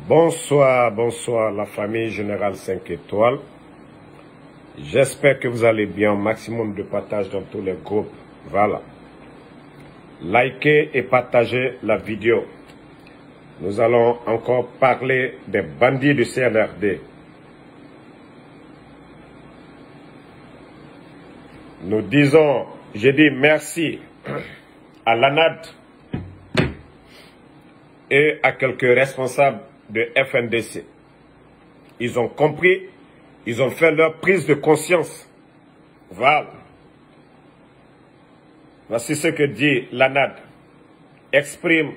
Bonsoir, bonsoir la famille Générale 5 étoiles. J'espère que vous allez bien, au maximum de partage dans tous les groupes. Voilà. Likez et partagez la vidéo. Nous allons encore parler des bandits du CNRD. Nous disons, je dis merci à l'ANAD et à quelques responsables de FNDC. Ils ont compris, ils ont fait leur prise de conscience. Voilà. Voici ce que dit l'ANAD. Exprime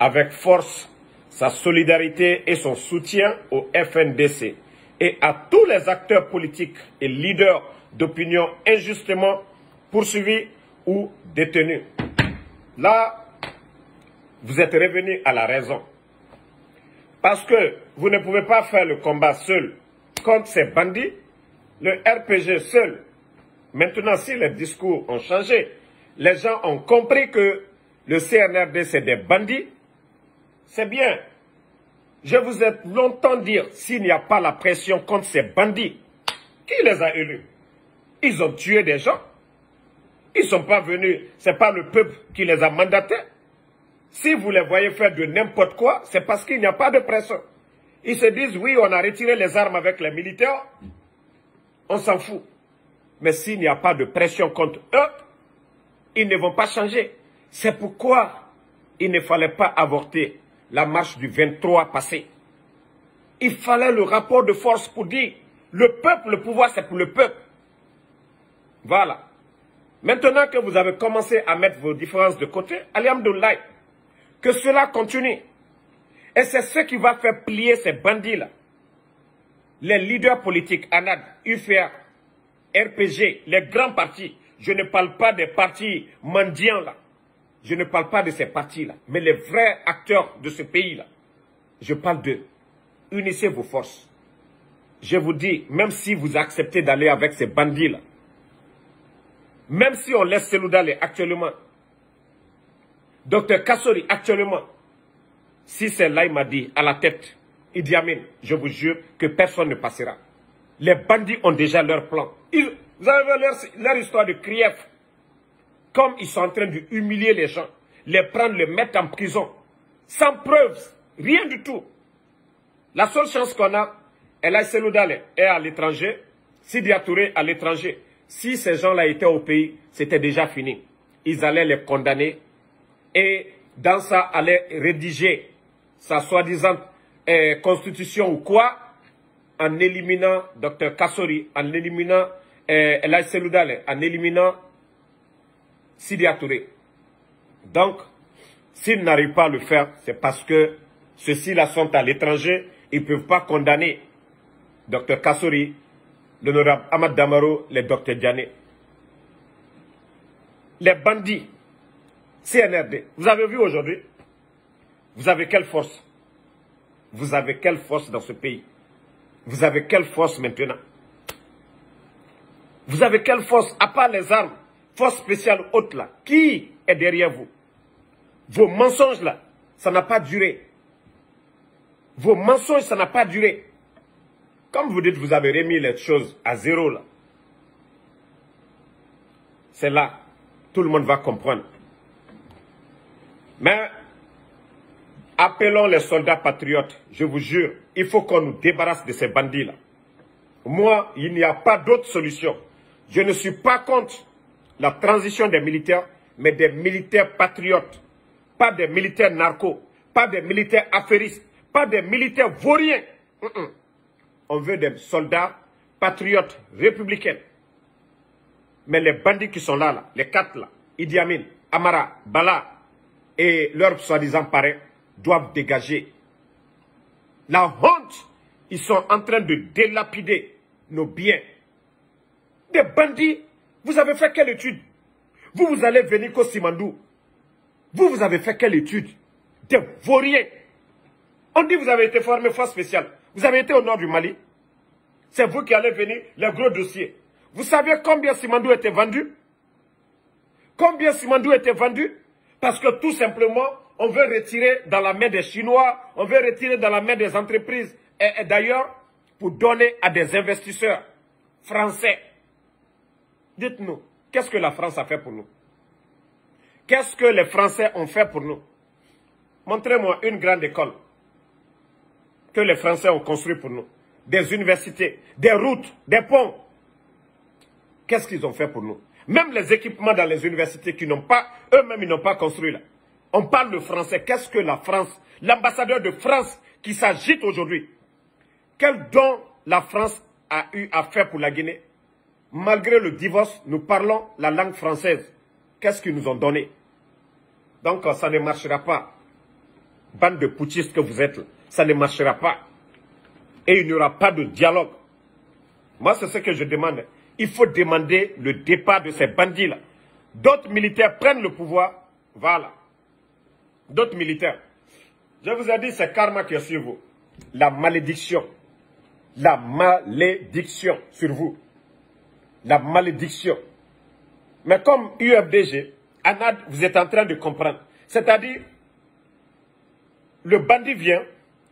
avec force sa solidarité et son soutien au FNDC et à tous les acteurs politiques et leaders d'opinion injustement poursuivis ou détenus. Là, vous êtes revenus à la raison. Parce que vous ne pouvez pas faire le combat seul contre ces bandits, le RPG seul. Maintenant, si les discours ont changé, les gens ont compris que le CNRD c'est des bandits, c'est bien. Je vous ai longtemps dit, s'il n'y a pas la pression contre ces bandits, qui les a élus? Ils ont tué des gens. Ils ne sont pas venus, ce n'est pas le peuple qui les a mandatés. Si vous les voyez faire de n'importe quoi, c'est parce qu'il n'y a pas de pression. Ils se disent, oui, on a retiré les armes avec les militaires, on s'en fout. Mais s'il n'y a pas de pression contre eux, ils ne vont pas changer. C'est pourquoi il ne fallait pas avorter la marche du 23 passé. Il fallait le rapport de force pour dire, le peuple, le pouvoir, c'est pour le peuple. Voilà. Maintenant que vous avez commencé à mettre vos différences de côté, alhamdoulilah, que cela continue. Et c'est ce qui va faire plier ces bandits-là. Les leaders politiques, ANAD, UFR, RPG, les grands partis. Je ne parle pas des partis mendiants là. Je ne parle pas de ces partis-là. Mais les vrais acteurs de ce pays-là. Je parle d'eux. Unissez vos forces. Je vous dis, même si vous acceptez d'aller avec ces bandits-là, même si on laisse Selou Dale actuellement, Dr Kassori actuellement, si c'est Laïmadi à la tête, Idi Amin, je vous jure que personne ne passera. Les bandits ont déjà leur plan. Vous avez vu leur histoire de Krief. Comme ils sont en train d'humilier les gens, les prendre, les mettre en prison, sans preuve, rien du tout. La seule chance qu'on a, Selou Dale est à l'étranger, Sidya Touré à l'étranger. Si ces gens-là étaient au pays, c'était déjà fini. Ils allaient les condamner et dans ça, allaient rédiger sa soi-disant constitution ou quoi, en éliminant Dr Kassori, en éliminant Selou Dale, en éliminant Sidya Touré. Donc, s'ils n'arrivent pas à le faire, c'est parce que ceux-ci-là sont à l'étranger, ils ne peuvent pas condamner Dr Kassori, l'honorable Ahmad Damaro, les Dr Diané. Les bandits, CNRD, vous avez vu aujourd'hui, vous avez quelle force? Vous avez quelle force dans ce pays? Vous avez quelle force maintenant? Vous avez quelle force, à part les armes, force spéciale haute là? Qui est derrière vous? Vos mensonges là, ça n'a pas duré. Vos mensonges, ça n'a pas duré. Comme vous dites, vous avez remis les choses à zéro là. C'est là, tout le monde va comprendre. Mais, appelons les soldats patriotes, je vous jure, il faut qu'on nous débarrasse de ces bandits là. Moi, il n'y a pas d'autre solution. Je ne suis pas contre la transition des militaires, mais des militaires patriotes. Pas des militaires narcos, pas des militaires affairistes, pas des militaires vauriens. On veut des soldats patriotes républicains. Mais les bandits qui sont là, les quatre là, Idi Amin, Amara, Bala et leurs soi-disant parrains doivent dégager. La honte, ils sont en train de délapider nos biens. Des bandits, vous avez fait quelle étude? Vous allez venir qu'au Simandou. Vous avez fait quelle étude? Des vauriens. On dit que vous avez été formé force spéciale. Vous avez été au nord du Mali. C'est vous qui allez venir, les gros dossiers. Vous savez combien Simandou était vendu? Combien Simandou était vendu? Parce que tout simplement, on veut retirer dans la main des Chinois, on veut retirer dans la main des entreprises. Et d'ailleurs, pour donner à des investisseurs français. Dites-nous, qu'est-ce que la France a fait pour nous? Qu'est-ce que les Français ont fait pour nous? Montrez-moi une grande école que les Français ont construit pour nous. Des universités, des routes, des ponts. Qu'est-ce qu'ils ont fait pour nous? Même les équipements dans les universités qui n'ont pas, eux-mêmes, ils n'ont pas construit là. On parle de français. Qu'est-ce que la France, l'ambassadeur de France qui s'agite aujourd'hui, quel don la France a eu à faire pour la Guinée? Malgré le divorce, nous parlons la langue française. Qu'est-ce qu'ils nous ont donné? Donc, ça ne marchera pas. Bande de putschistes que vous êtes, ça ne marchera pas. Et il n'y aura pas de dialogue. Moi, c'est ce que je demande. Il faut demander le départ de ces bandits-là. D'autres militaires prennent le pouvoir. Voilà. D'autres militaires. Je vous ai dit, c'est karma qui est sur vous. La malédiction. La malédiction sur vous. La malédiction. Mais comme UFDG, Anad, vous êtes en train de comprendre. C'est-à-dire, le bandit vient,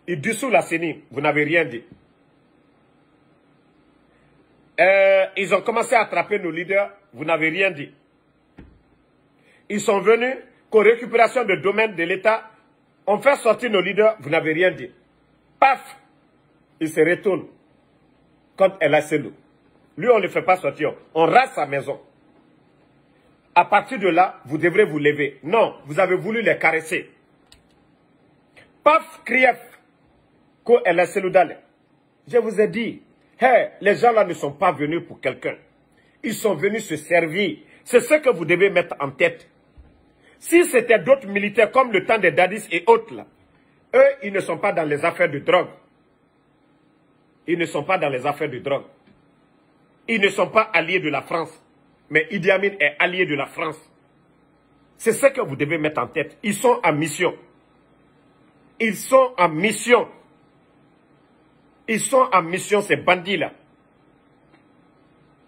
il dissout la CENI. Vous n'avez rien dit. Ils ont commencé à attraper nos leaders. Vous n'avez rien dit. Ils sont venus qu'aux récupérations de domaines de l'État, on fait sortir nos leaders. Vous n'avez rien dit. Paf! Il se retourne contre El Asselou. Lui, on ne le fait pas sortir. On rase sa maison. À partir de là, vous devrez vous lever. Non, vous avez voulu les caresser. Paf, Krief, ko El Asselou Dale. Je vous ai dit, hey, les gens là ne sont pas venus pour quelqu'un. Ils sont venus se servir. C'est ce que vous devez mettre en tête. Si c'était d'autres militaires comme le temps des Dadis et autres là, eux, ils ne sont pas dans les affaires de drogue. Ils ne sont pas dans les affaires de drogue. Ils ne sont pas alliés de la France. Mais Idi Amin est allié de la France. C'est ce que vous devez mettre en tête. Ils sont en mission. Ils sont en mission. Ils sont en mission, ces bandits-là.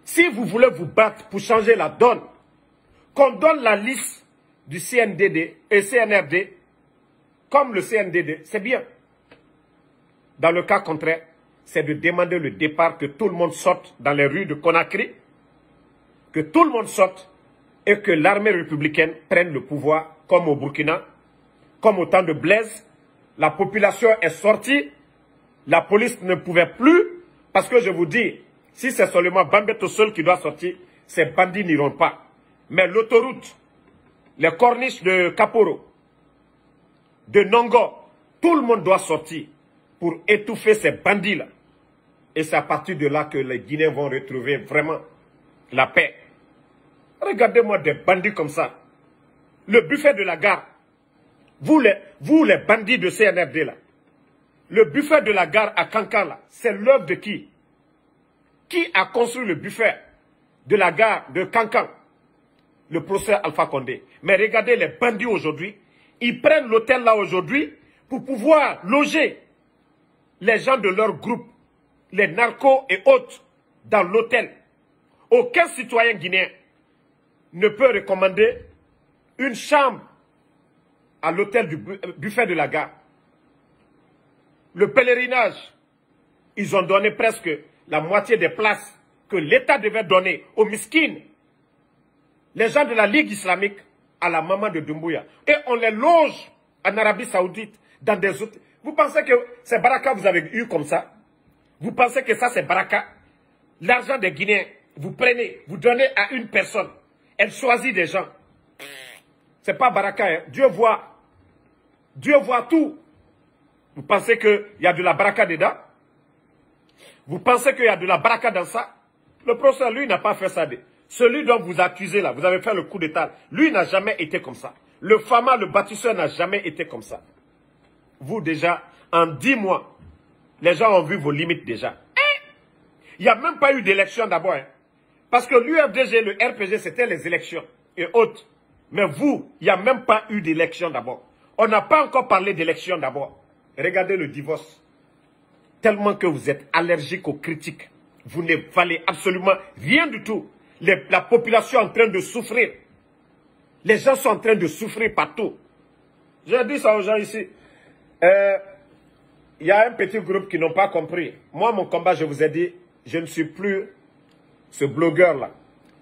Si vous voulez vous battre pour changer la donne, qu'on donne la liste du CNDD et CNRD, comme le CNDD, c'est bien. Dans le cas contraire, c'est de demander le départ, que tout le monde sorte dans les rues de Conakry, que tout le monde sorte et que l'armée républicaine prenne le pouvoir, comme au Burkina, comme au temps de Blaise. La population est sortie, la police ne pouvait plus, parce que je vous dis, si c'est seulement Bambeto seul qui doit sortir, ces bandits n'iront pas. Mais l'autoroute, les corniches de Kaporo, de Nongo, tout le monde doit sortir pour étouffer ces bandits-là. Et c'est à partir de là que les Guinéens vont retrouver vraiment la paix. Regardez-moi des bandits comme ça. Le buffet de la gare. Vous les bandits de CNRD là. Le buffet de la gare à Kankan là, c'est l'œuvre de qui? Qui a construit le buffet de la gare de Kankan? Le professeur Alpha Condé. Mais regardez les bandits aujourd'hui. Ils prennent l'hôtel là aujourd'hui pour pouvoir loger les gens de leur groupe, les narcos et autres, dans l'hôtel. Aucun citoyen guinéen ne peut recommander une chambre à l'hôtel du buffet de la gare. Le pèlerinage, ils ont donné presque la moitié des places que l'État devait donner aux miskines. Les gens de la Ligue islamique à la maman de Doumbouya. Et on les loge en Arabie Saoudite dans des hôtels. Vous pensez que c'est Baraka vous avez eu comme ça? Vous pensez que ça c'est Baraka? L'argent des Guinéens, vous prenez, vous donnez à une personne. Elle choisit des gens. C'est pas Baraka, hein? Dieu voit. Dieu voit tout. Vous pensez qu'il y a de la Baraka dedans? Vous pensez qu'il y a de la Baraka dans ça? Le professeur, lui, n'a pas fait ça. Celui dont vous accusez là, vous avez fait le coup d'état, lui n'a jamais été comme ça. Le Fama, le bâtisseur, n'a jamais été comme ça. Vous déjà, en 10 mois, les gens ont vu vos limites déjà. Il n'y a même pas eu d'élection d'abord. Hein. Parce que l'UFDG, le RPG, c'était les élections et autres. Mais vous, il n'y a même pas eu d'élection d'abord. On n'a pas encore parlé d'élection d'abord. Regardez le divorce. Tellement que vous êtes allergique aux critiques. Vous ne valez absolument rien du tout. La population est en train de souffrir. Les gens sont en train de souffrir partout. J'ai dit ça aux gens ici. Il y a un petit groupe qui n'ont pas compris. Moi, mon combat, je vous ai dit, je ne suis plus ce blogueur-là.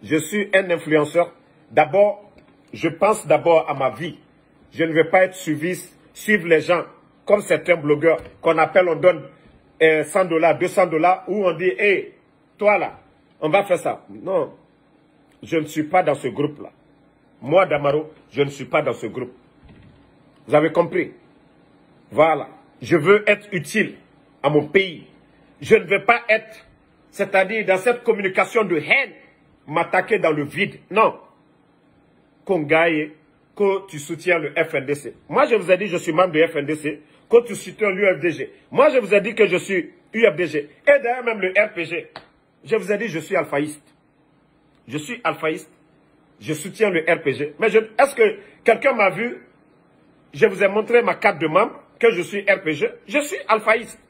Je suis un influenceur. D'abord, je pense d'abord à ma vie. Je ne veux pas être suivre les gens comme certains blogueurs qu'on appelle, on donne $100, $200, où on dit, hé, toi là, on va faire ça. Non, je ne suis pas dans ce groupe-là. Moi, Damaro, je ne suis pas dans ce groupe. Vous avez compris? Voilà. Je veux être utile à mon pays. Je ne veux pas être, c'est-à-dire dans cette communication de haine, m'attaquer dans le vide. Non. Qu'on gagne, que tu soutiens le FNDC. Moi, je vous ai dit je suis membre du FNDC, que tu soutiens l'UFDG. Moi, je vous ai dit que je suis UFDG. Et d'ailleurs, même le RPG. Je vous ai dit je suis alphaïste. Je suis alphaïste. Je soutiens le RPG. Mais est-ce que quelqu'un m'a vu? Je vous ai montré ma carte de membre, que je suis RPG. Je suis alphaïste.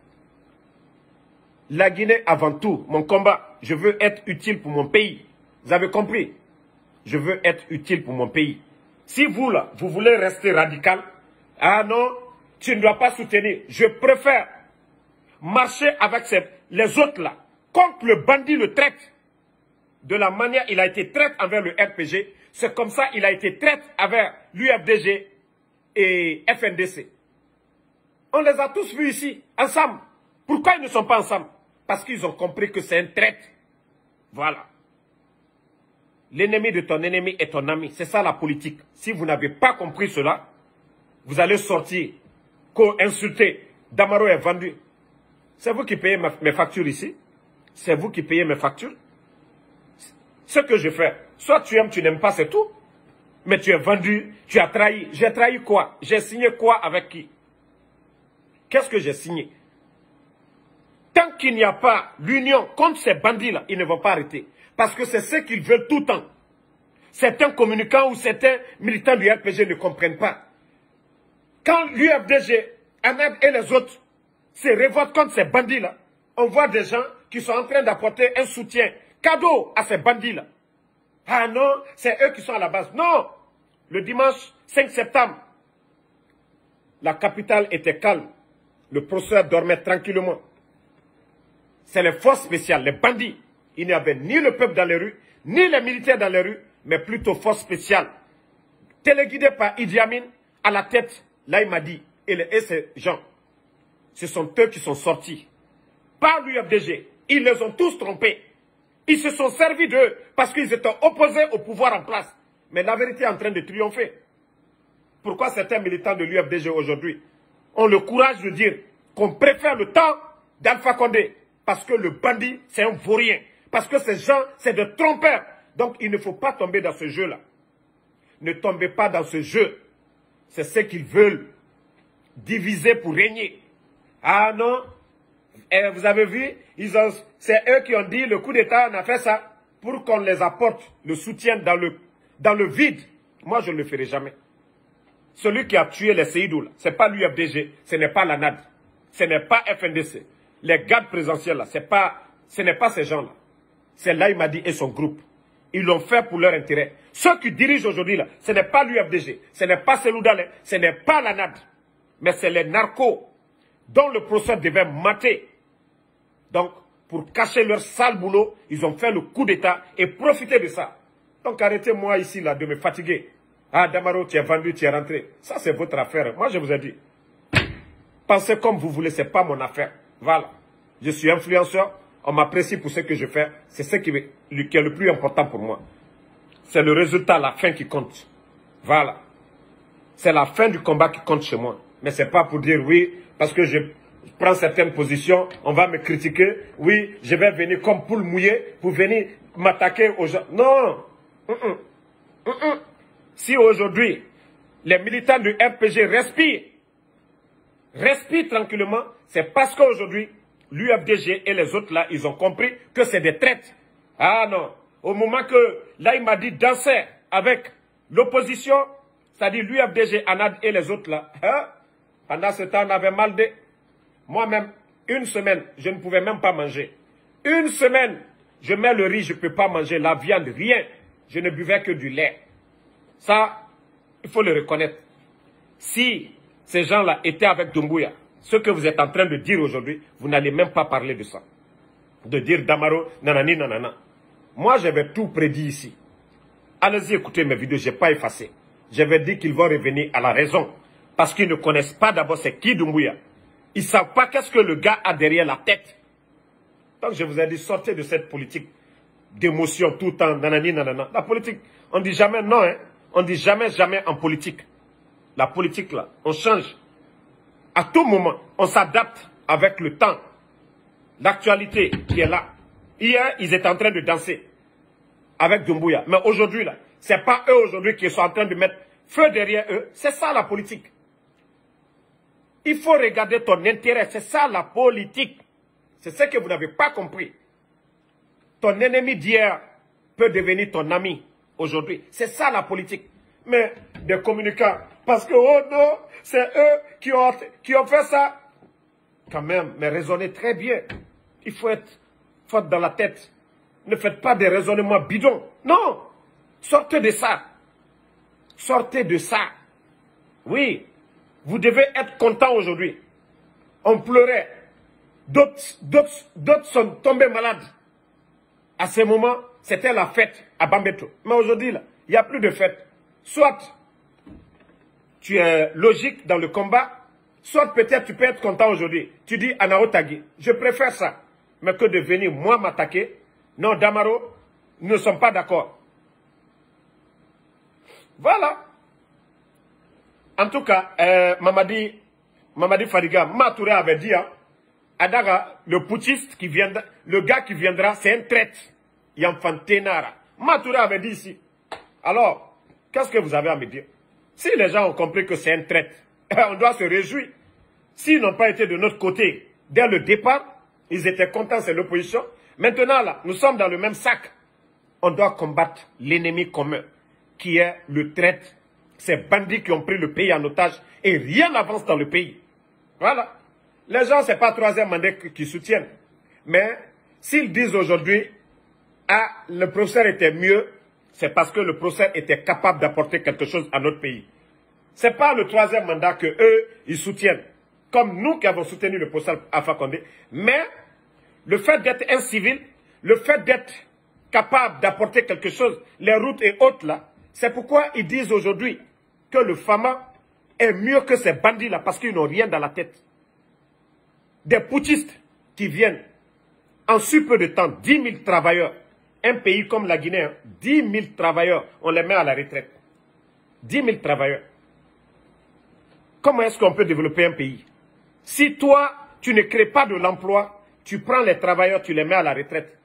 La Guinée avant tout, mon combat. Je veux être utile pour mon pays. Vous avez compris? Je veux être utile pour mon pays. Si vous, là, vous voulez rester radical, ah non, tu ne dois pas soutenir. Je préfère marcher avec les autres, là, contre le bandit, le traite. De la manière il a été traite envers le RPG, c'est comme ça il a été traite envers l'UFDG et FNDC. On les a tous vus ici, ensemble. Pourquoi ils ne sont pas ensemble? Parce qu'ils ont compris que c'est un traite. Voilà. L'ennemi de ton ennemi est ton ami. C'est ça la politique. Si vous n'avez pas compris cela, vous allez sortir, insulter. Damaro est vendu. C'est vous qui payez mes factures ici. C'est vous qui payez mes factures. Ce que je fais, soit tu aimes, tu n'aimes pas, c'est tout. Mais tu es vendu, tu as trahi. J'ai trahi quoi? J'ai signé quoi avec qui? Qu'est-ce que j'ai signé? Tant qu'il n'y a pas l'union contre ces bandits-là, ils ne vont pas arrêter. Parce que c'est ce qu'ils veulent tout le temps. Certains communicants ou certains militants du RPG ne comprennent pas. Quand l'UFDG, ANAD et les autres se révoltent contre ces bandits-là, on voit des gens qui sont en train d'apporter un soutien cadeau à ces bandits-là. Ah non, c'est eux qui sont à la base. Non, le dimanche 5 septembre, la capitale était calme. Le procureur dormait tranquillement. C'est les forces spéciales, les bandits. Il n'y avait ni le peuple dans les rues, ni les militaires dans les rues, mais plutôt forces spéciales. Téléguidés par Idi Amin, à la tête, là il m'a dit, et ces gens, ce sont eux qui sont sortis. Par l'UFDG, ils les ont tous trompés. Ils se sont servis d'eux parce qu'ils étaient opposés au pouvoir en place. Mais la vérité est en train de triompher. Pourquoi certains militants de l'UFDG aujourd'hui ont le courage de dire qu'on préfère le temps d'Alpha Condé? Parce que le bandit, c'est un vaurien. Parce que ces gens, c'est des trompeurs. Donc il ne faut pas tomber dans ce jeu-là. Ne tombez pas dans ce jeu. C'est ce qu'ils veulent. Diviser pour régner. Ah non. Et vous avez vu, c'est eux qui ont dit le coup d'État, on a fait ça pour qu'on les apporte le soutien dans le vide. Moi, je ne le ferai jamais. Celui qui a tué les Seydou, ce n'est pas l'UFDG, ce n'est pas la NAD, ce n'est pas FNDC. Les gardes présidentiels, là, ce n'est pas ces gens-là. C'est Laïmadi et son groupe. Ils l'ont fait pour leur intérêt. Ceux qui dirigent aujourd'hui, là, ce n'est pas l'UFDG, ce n'est pas Seloudalé, ce n'est pas la NAD, mais c'est les narcos dont le procès devait mater. Donc, pour cacher leur sale boulot, ils ont fait le coup d'État et profiter de ça. Donc, arrêtez-moi ici, là, de me fatiguer. Ah, Damaro, tu es vendu, tu es rentré. Ça, c'est votre affaire. Moi, je vous ai dit. Pensez comme vous voulez, ce n'est pas mon affaire. Voilà. Je suis influenceur. On m'apprécie pour ce que je fais. C'est ce qui est le plus important pour moi. C'est le résultat, la fin qui compte. Voilà. C'est la fin du combat qui compte chez moi. Mais ce n'est pas pour dire oui, parce que je prends certaines positions, on va me critiquer. Oui, je vais venir comme poule mouillée pour venir m'attaquer aux gens. Non. Si aujourd'hui, les militants du RPG respirent tranquillement, c'est parce qu'aujourd'hui, l'UFDG et les autres là, ils ont compris que c'est des traites. Ah non. Au moment que là, il m'a dit danser avec l'opposition, c'est-à-dire l'UFDG, ANAD et les autres là, hein? Pendant ce temps, on avait mal de... Moi-même, une semaine, je ne pouvais même pas manger. Une semaine, je mets le riz, je ne peux pas manger la viande, rien. Je ne buvais que du lait. Ça, il faut le reconnaître. Si ces gens-là étaient avec Doumbouya, ce que vous êtes en train de dire aujourd'hui, vous n'allez même pas parler de ça. De dire Damaro, nanani, nanana. Moi, j'avais tout prédit ici. Allez-y écouter mes vidéos, je n'ai pas effacé. J'avais dit qu'ils vont revenir à la raison. Parce qu'ils ne connaissent pas d'abord c'est qui Doumbouya. Ils ne savent pas qu'est-ce que le gars a derrière la tête. Donc je vous ai dit, sortez de cette politique d'émotion tout le temps, nanani, nanana. La politique, on ne dit jamais non, hein. On ne dit jamais, jamais en politique. La politique là, on change. À tout moment, on s'adapte avec le temps. L'actualité qui est là. Hier, ils étaient en train de danser avec Doumbouya. Mais aujourd'hui, là, ce n'est pas eux aujourd'hui qui sont en train de mettre feu derrière eux. C'est ça la politique. Il faut regarder ton intérêt. C'est ça la politique. C'est ce que vous n'avez pas compris. Ton ennemi d'hier peut devenir ton ami aujourd'hui. C'est ça la politique. Mais des communicants, parce que, oh non, c'est eux qui ont fait ça. Quand même, mais raisonnez très bien. Il faut être fort dans la tête. Ne faites pas des raisonnements bidons. Non, sortez de ça. Sortez de ça. Oui, vous devez être content aujourd'hui. On pleurait. D'autres sont tombés malades. À ce moment, c'était la fête à Bambeto. Mais aujourd'hui, là, il n'y a plus de fête. Soit tu es logique dans le combat, soit peut-être tu peux être content aujourd'hui. Tu dis Anao Tagui, je préfère ça. Mais que de venir moi m'attaquer. Non, Damaro, nous ne sommes pas d'accord. Voilà. En tout cas, Mamadi Fadiga, Matouré avait dit, hein, Adaga, le putschiste qui viendra, le gars qui viendra, c'est un traître. Yamfantenara. Matouré avait dit ici. Alors, qu'est-ce que vous avez à me dire? Si les gens ont compris que c'est un traître, on doit se réjouir. S'ils n'ont pas été de notre côté dès le départ, ils étaient contents, c'est l'opposition. Maintenant, là, nous sommes dans le même sac. On doit combattre l'ennemi commun, qui est le traître. Ces bandits qui ont pris le pays en otage et rien n'avance dans le pays. Voilà. Les gens, ce n'est pas troisième mandat qui soutiennent. Mais s'ils disent aujourd'hui, ah, le professeur était mieux, c'est parce que le professeur était capable d'apporter quelque chose à notre pays. Ce n'est pas le troisième mandat que eux, ils soutiennent. Comme nous qui avons soutenu le professeur Alpha Condé. Mais le fait d'être un civil, le fait d'être capable d'apporter quelque chose, les routes et autres là, c'est pourquoi ils disent aujourd'hui que le FAMA est mieux que ces bandits-là parce qu'ils n'ont rien dans la tête. Des putschistes qui viennent en si peu de temps, 10 000 travailleurs, un pays comme la Guinée, 10 000 travailleurs, on les met à la retraite. 10 000 travailleurs. Comment est-ce qu'on peut développer un pays? Si toi, tu ne crées pas de l'emploi, tu prends les travailleurs, tu les mets à la retraite.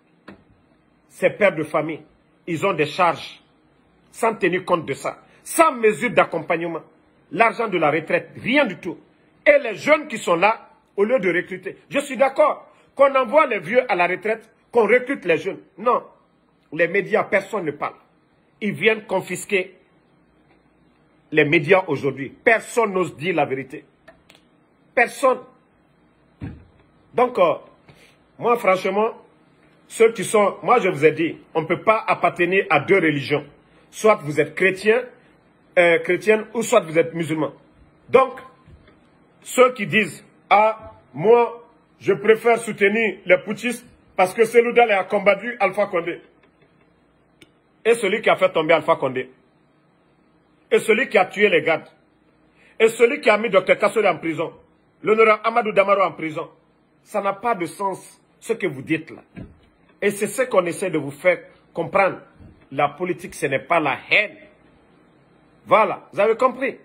Ces pères de famille, ils ont des charges, sans tenir compte de ça, sans mesure d'accompagnement. L'argent de la retraite, rien du tout. Et les jeunes qui sont là, au lieu de recruter, je suis d'accord qu'on envoie les vieux à la retraite, qu'on recrute les jeunes. Non, les médias, personne ne parle. Ils viennent confisquer les médias aujourd'hui. Personne n'ose dire la vérité. Personne. Donc, moi, franchement, ceux qui sont... Moi, je vous ai dit, on ne peut pas appartenir à deux religions. Soit vous êtes chrétienne, ou soit vous êtes musulman. Donc, ceux qui disent, ah, moi, je préfère soutenir les putschistes parce que celui-là a combattu Alpha Condé. Et celui qui a fait tomber Alpha Condé. Et celui qui a tué les gardes. Et celui qui a mis Dr Kassori en prison. L'honorable Amadou Damaro en prison. Ça n'a pas de sens, ce que vous dites là. Et c'est ce qu'on essaie de vous faire comprendre. La politique, ce n'est pas la haine. Voilà, vous avez compris.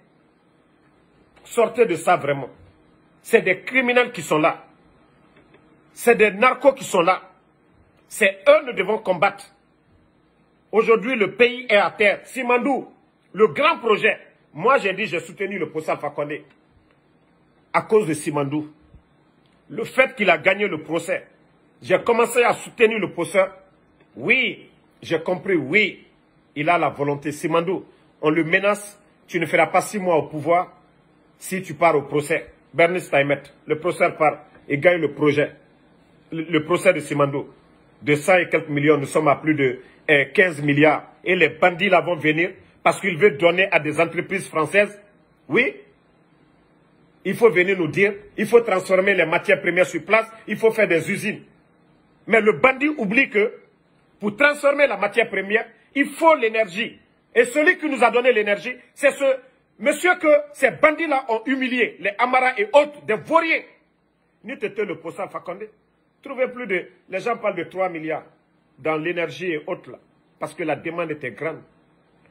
Sortez de ça vraiment. C'est des criminels qui sont là. C'est des narcos qui sont là. C'est eux que nous devons combattre. Aujourd'hui, le pays est à terre. Simandou, le grand projet. Moi, j'ai dit, j'ai soutenu le professeur Alpha Condé. À cause de Simandou. Le fait qu'il a gagné le procès. J'ai commencé à soutenir le professeur. Oui, j'ai compris, oui. Il a la volonté. Simandou, on le menace. Tu ne feras pas 6 mois au pouvoir si tu pars au procès. Bernice Taimet, le professeur part et gagne le projet. Le procès de Simandou. De 100 et quelques millions, nous sommes à plus de 15 milliards. Et les bandits là vont venir parce qu'ils veulent donner à des entreprises françaises. Oui, il faut venir nous dire, il faut transformer les matières premières sur place, il faut faire des usines. Mais le bandit oublie que pour transformer la matière première, il faut l'énergie. Et celui qui nous a donné l'énergie, c'est ce monsieur que ces bandits-là ont humilié, les Amara et autres, des vauriens. Nous t'étions le Possal Fakonde. Trouvez plus de... Les gens parlent de 3 milliards dans l'énergie et autres là, parce que la demande était grande.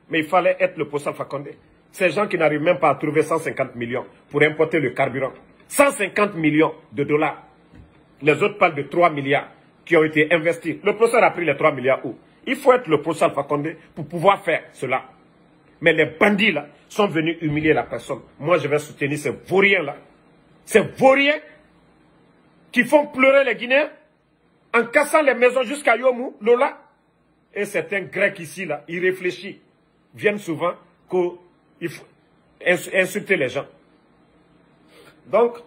Mais il fallait être le Possal Fakonde. Ces gens qui n'arrivent même pas à trouver 150 millions pour importer le carburant. 150 millions de dollars. Les autres parlent de 3 milliards qui ont été investis. Le Possal a pris les 3 milliards où? Il faut être le Possal Fakonde pour pouvoir faire cela. Mais les bandits là sont venus humilier la personne. Moi je vais soutenir ces vauriens là. Ces vauriens qui font pleurer les Guinéens en cassant les maisons jusqu'à Yomou, Lola. Et certains Grecs ici là, ils réfléchissent, viennent souvent qu'il faut insulter les gens. Donc,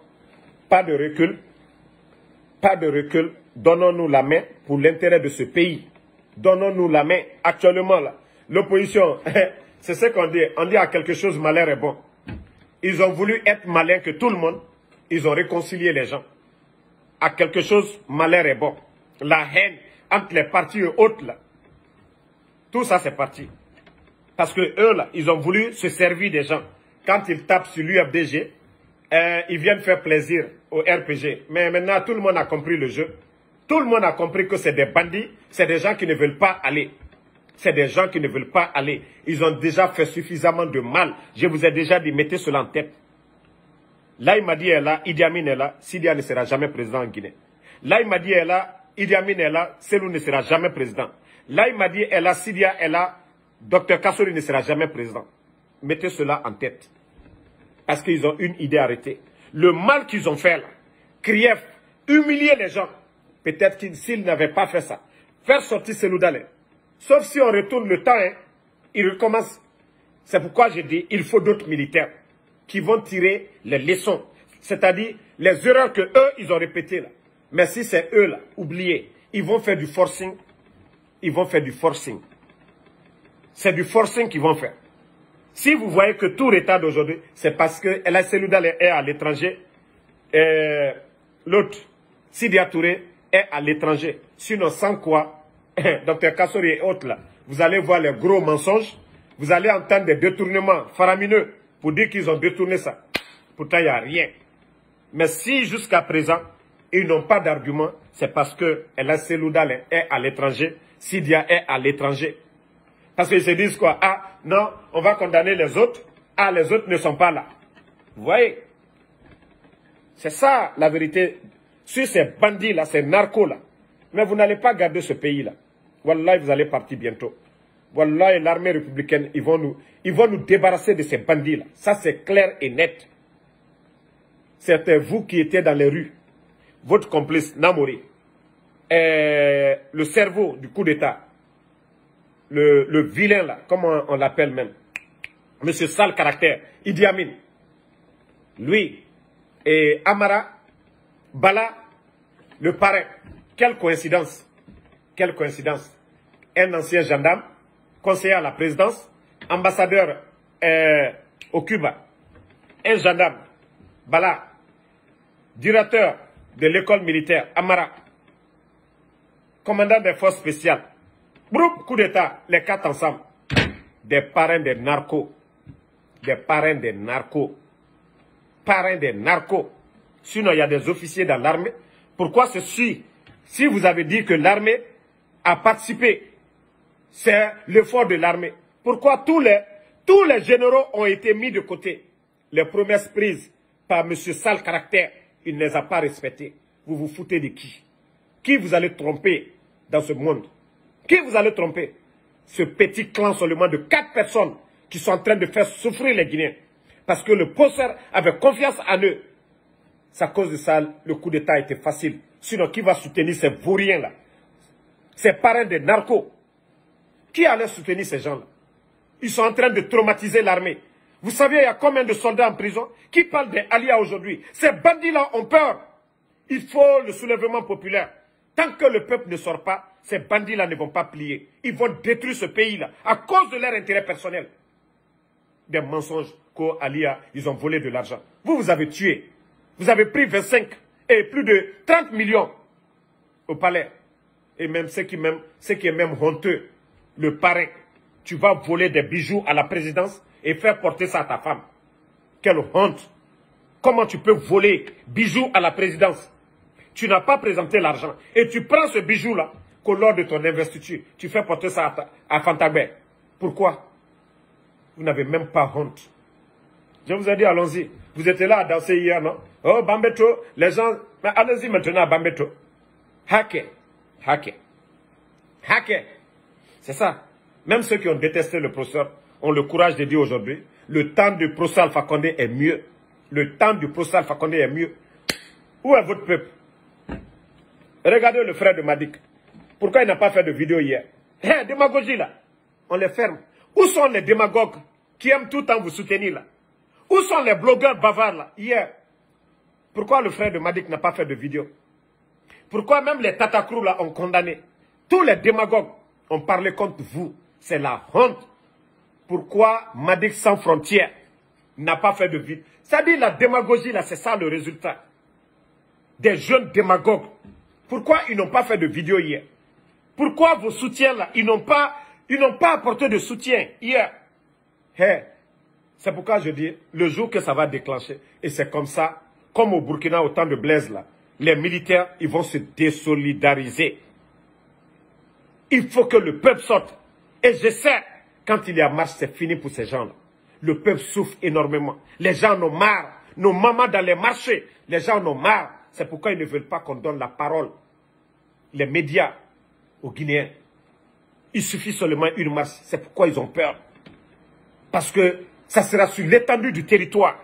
pas de recul. Pas de recul. Donnons-nous la main pour l'intérêt de ce pays. Donnons-nous la main. Actuellement, là, l'opposition, c'est ce qu'on dit. On dit à quelque chose, malheur est bon. Ils ont voulu être malins que tout le monde. Ils ont réconcilié les gens. À quelque chose, malheur est bon. La haine entre les partis et autres, là. Tout ça, c'est parti. Parce que eux, là, ils ont voulu se servir des gens. Quand ils tapent sur l'UFDG, ils viennent faire plaisir au RPG. Mais maintenant, tout le monde a compris le jeu. Tout le monde a compris que c'est des bandits, c'est des gens qui ne veulent pas aller. C'est des gens qui ne veulent pas aller. Ils ont déjà fait suffisamment de mal. Je vous ai déjà dit, mettez cela en tête. Là, il m'a dit, est là, Idi Amin est là, Sidia ne sera jamais président en Guinée. Là, il m'a dit, est là, Idi Amin est là, Selou ne sera jamais président. Là, il m'a dit, est là, Sidia est là, Dr Kassori ne sera jamais président. Mettez cela en tête. Parce qu'ils ont une idée arrêtée. Le mal qu'ils ont fait là, Krief, humilier les gens. Peut-être qu'ils s'ils n'avaient pas fait ça, faire sortir Selou Dalein. Sauf si on retourne le temps, hein, ils recommencent. C'est pourquoi j'ai dit, il faut d'autres militaires qui vont tirer les leçons. C'est-à-dire les erreurs que eux, ils ont répétées là. Mais si c'est eux là, oubliez, ils vont faire du forcing. Ils vont faire du forcing. C'est du forcing qu'ils vont faire. Si vous voyez que tout retard d'aujourd'hui, c'est parce que El Selou Dalein est à l'étranger. L'autre, Sidia Touré, est à l'étranger. Sinon, sans quoi, Dr Kassori et autres là, vous allez voir les gros mensonges. Vous allez entendre des détournements faramineux pour dire qu'ils ont détourné ça. Pourtant, il n'y a rien. Mais si jusqu'à présent, ils n'ont pas d'argument, c'est parce que El Selou Dalein est à l'étranger, Sidia est à l'étranger. Parce qu'ils se disent quoi? Ah, non, on va condamner les autres. Ah, les autres ne sont pas là. Vous voyez? C'est ça la vérité. Sur ces bandits-là, ces narcos-là. Mais vous n'allez pas garder ce pays-là. Wallah, vous allez partir bientôt. Wallah, l'armée républicaine, ils vont nous débarrasser de ces bandits-là. Ça, c'est clair et net. C'était vous qui étiez dans les rues. Votre complice, Namori. Le cerveau du coup d'État. Le vilain, là, comment on l'appelle même. Monsieur Sale Caractère, Idi Amin. Lui et Amara, Bala, le parrain. Quelle coïncidence. Quelle coïncidence. Un ancien gendarme, conseiller à la présidence, ambassadeur au Cuba. Un gendarme, Bala, directeur de l'école militaire, Amara, commandant des forces spéciales. Broup, coup d'État, les quatre ensemble. Des parrains des narcos. Des parrains des narcos. Parrains des narcos. Sinon, il y a des officiers dans l'armée. Pourquoi ceci? Si vous avez dit que l'armée a participé, c'est l'effort de l'armée. Pourquoi tous les généraux ont été mis de côté? Les promesses prises par M. Sale Caractère, il ne les a pas respectées. Vous vous foutez de qui? Qui vous allez tromper dans ce monde? Qui vous allez tromper? Ce petit clan seulement de 4 personnes qui sont en train de faire souffrir les Guinéens. Parce que le posseur avait confiance en eux. C'est à cause de ça, le coup d'État était facile. Sinon, qui va soutenir ces vauriens-là? Ces parrains des narcos. Qui allait soutenir ces gens-là? Ils sont en train de traumatiser l'armée. Vous savez, il y a combien de soldats en prison qui parlent des Alia aujourd'hui? Ces bandits-là ont peur. Il faut le soulèvement populaire. Tant que le peuple ne sort pas, ces bandits-là ne vont pas plier. Ils vont détruire ce pays-là à cause de leur intérêt personnel. Des mensonges qu'Alia, ils ont volé de l'argent. Vous avez tué. Vous avez pris 25 et plus de 30 millions au palais. Et même ce qui est même honteux, le parrain, tu vas voler des bijoux à la présidence et faire porter ça à ta femme. Quelle honte! Comment tu peux voler bijoux à la présidence? Tu n'as pas présenté l'argent. Et tu prends ce bijou-là, lors de ton investiture, tu fais porter ça à Fantagbe. Pourquoi? Vous n'avez même pas honte. Je vous ai dit, allons-y. Vous étiez là à danser hier, non? Oh, Bambeto, les gens... Allez-y maintenant à Bambeto. Hacké. Hacké. Hacké. C'est ça. Même ceux qui ont détesté le professeur ont le courage de dire aujourd'hui, le temps du professeur Alpha Condé est mieux. Le temps du professeur Alpha Condé est mieux. Où est votre peuple? Regardez le frère de Madik. Pourquoi il n'a pas fait de vidéo hier? Démagogie là. On les ferme. Où sont les démagogues qui aiment tout le temps vous soutenir là? Où sont les blogueurs bavards là, hier? Pourquoi le frère de Madik n'a pas fait de vidéo? Pourquoi même les Tatakrou là ont condamné? Tous les démagogues ont parlé contre vous. C'est la honte. Pourquoi Madik sans frontières n'a pas fait de vidéo? C'est-à-dire la démagogie là, c'est ça le résultat. Des jeunes démagogues. Pourquoi ils n'ont pas fait de vidéo hier? Pourquoi vos soutiens là, ils n'ont pas apporté de soutien hier? C'est pourquoi je dis, le jour que ça va déclencher, et c'est comme ça, comme au Burkina au temps de Blaise là, les militaires, ils vont se désolidariser. Il faut que le peuple sorte. Et je sais, quand il y a marche, c'est fini pour ces gens-là. Le peuple souffre énormément. Les gens en ont marre. Nos mamans dans les marchés, les gens en ont marre. C'est pourquoi ils ne veulent pas qu'on donne la parole. Les médias aux Guinéens. Il suffit seulement une marche. C'est pourquoi ils ont peur. Parce que ça sera sur l'étendue du territoire.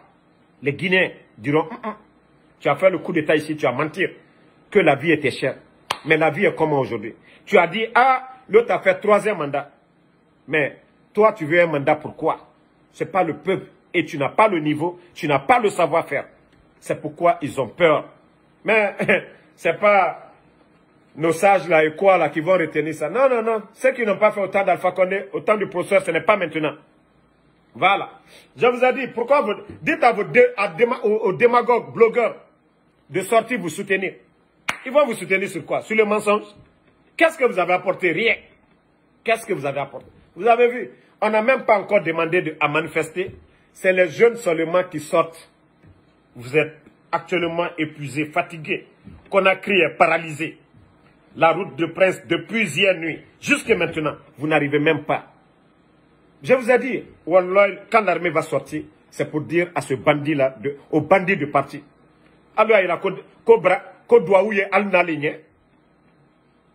Les Guinéens diront, tu as fait le coup d'état ici, tu as menti. Que la vie était chère. Mais la vie est comment aujourd'hui? Tu as dit, l'autre a fait 3e mandat. Mais toi, tu veux un mandat pourquoi? Ce n'est pas le peuple. Et tu n'as pas le niveau, tu n'as pas le savoir-faire. C'est pourquoi ils ont peur. Mais ce n'est pas nos sages là et quoi là qui vont retenir ça. Non, non, non. Ceux qui n'ont pas fait autant d'Alpha Condé, autant du professeur, ce n'est pas maintenant. Voilà. Je vous ai dit, pourquoi vous dites aux démagogues, blogueurs, de sortir vous soutenir. Ils vont vous soutenir sur quoi? Sur le mensonge? Qu'est-ce que vous avez apporté? Rien. Qu'est-ce que vous avez apporté? Vous avez vu, on n'a même pas encore demandé à manifester. C'est les jeunes seulement qui sortent. Vous êtes actuellement épuisés, fatigués. Conakry est paralysé. La route de Prince, depuis hier nuit, jusqu'à maintenant, vous n'arrivez même pas. Je vous ai dit, quand l'armée va sortir, c'est pour dire à ce bandit-là, au bandit du parti. Alors, il a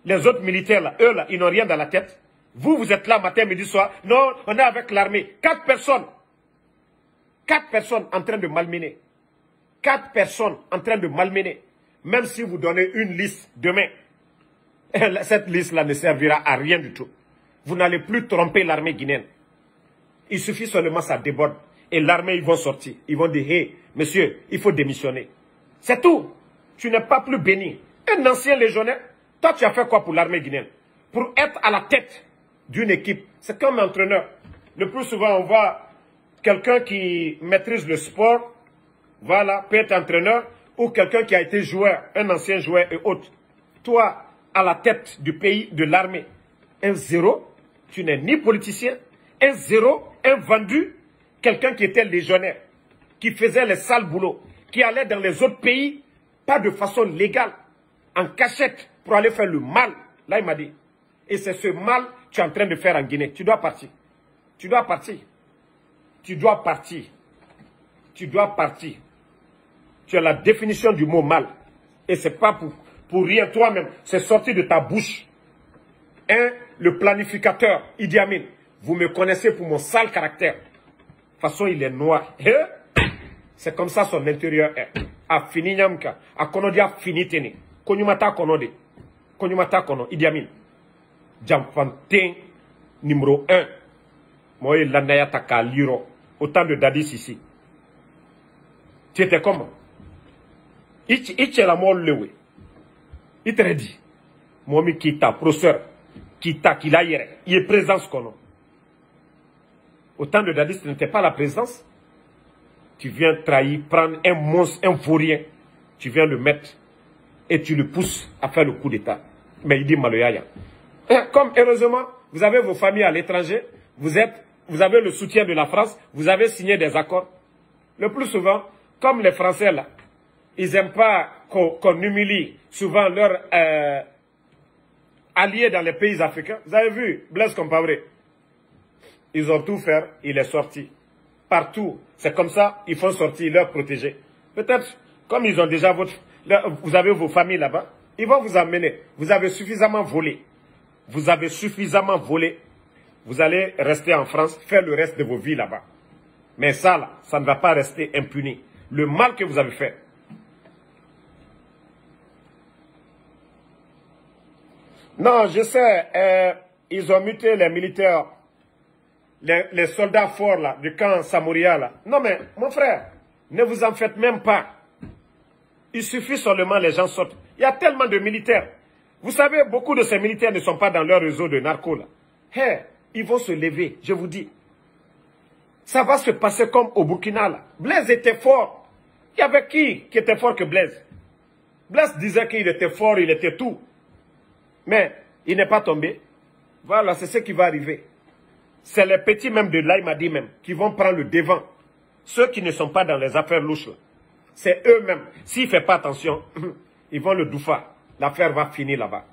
les autres militaires, là, eux, là, ils n'ont rien dans la tête. Vous êtes là matin, midi, soir. Non, on est avec l'armée. 4 personnes. 4 personnes en train de malmener. 4 personnes en train de malmener. Même si vous donnez une liste demain, cette liste-là ne servira à rien du tout. Vous n'allez plus tromper l'armée guinéenne. Il suffit seulement ça déborde. Et l'armée, ils vont sortir. Ils vont dire, hé, monsieur, il faut démissionner. C'est tout. Tu n'es pas plus béni. Un ancien légionnaire, toi, tu as fait quoi pour l'armée guinéenne? Pour être à la tête d'une équipe. C'est comme entraîneur. Le plus souvent, on voit quelqu'un qui maîtrise le sport, voilà, peut être entraîneur, ou quelqu'un qui a été joueur, un ancien joueur et autres. Toi, à la tête du pays, de l'armée, un zéro, tu n'es ni politicien, un zéro, un vendu, quelqu'un qui était légionnaire, qui faisait les sales boulots, qui allait dans les autres pays, pas de façon légale, en cachette, pour aller faire le mal. Là, il m'a dit. Et c'est ce mal que tu es en train de faire en Guinée. Tu dois partir. Tu dois partir. Tu dois partir. Tu dois partir. Tu as la définition du mot mal. Et ce n'est pas pour rien toi-même. C'est sorti de ta bouche. Le planificateur, Idi Amin. Vous me connaissez pour mon sale caractère. De toute façon, il est noir. C'est comme ça son intérieur est. A fini nyamka. A konodia fini teni. Konyumata konode. Konyumata kono. Idi Amin. Jamfantin numéro 1. Moi, l'anaya taka liro. Autant de dadis ici. Tu étais comment? Il la mort lewe. Il te dit. Moi, mi kita, professeur. Kita, qui l'a hier. Il est présent ce qu'on a. Autant de dadis, ce n'était pas la présence. tu viens trahir, prendre un monstre, un vaurien, tu viens le mettre et tu le pousses à faire le coup d'État. Mais il dit Maloyaya. Comme heureusement, vous avez vos familles à l'étranger, vous avez le soutien de la France, vous avez signé des accords. Le plus souvent, comme les Français là, ils n'aiment pas qu'on humilie souvent leurs alliés dans les pays africains. Vous avez vu Blaise Compaoré. Ils ont tout fait, il est sorti. Partout, c'est comme ça, ils font sortir leurs protégés. Peut-être, comme ils ont déjà vous avez vos familles là-bas, ils vont vous emmener. Vous avez suffisamment volé. Vous avez suffisamment volé. Vous allez rester en France, faire le reste de vos vies là-bas. Mais ça, là, ça ne va pas rester impuni. Le mal que vous avez fait. Non, je sais, ils ont muté les militaires, les soldats forts là, du camp Samouria là. Non mais, mon frère, ne vous en faites même pas. Il suffit seulement les gens sortent. Il y a tellement de militaires. Vous savez, beaucoup de ces militaires ne sont pas dans leur réseau de narcos là. Hey, ils vont se lever, je vous dis. Ça va se passer comme au Burkina là. Blaise était fort. Il y avait qui était fort que Blaise? Blaise disait qu'il était fort, il était tout. Mais il n'est pas tombé. Voilà, c'est ce qui va arriver. C'est les petits même de l'Aïmadi même qui vont prendre le devant. Ceux qui ne sont pas dans les affaires louches. C'est eux-mêmes. S'ils ne font pas attention, ils vont le doufa. L'affaire va finir là-bas.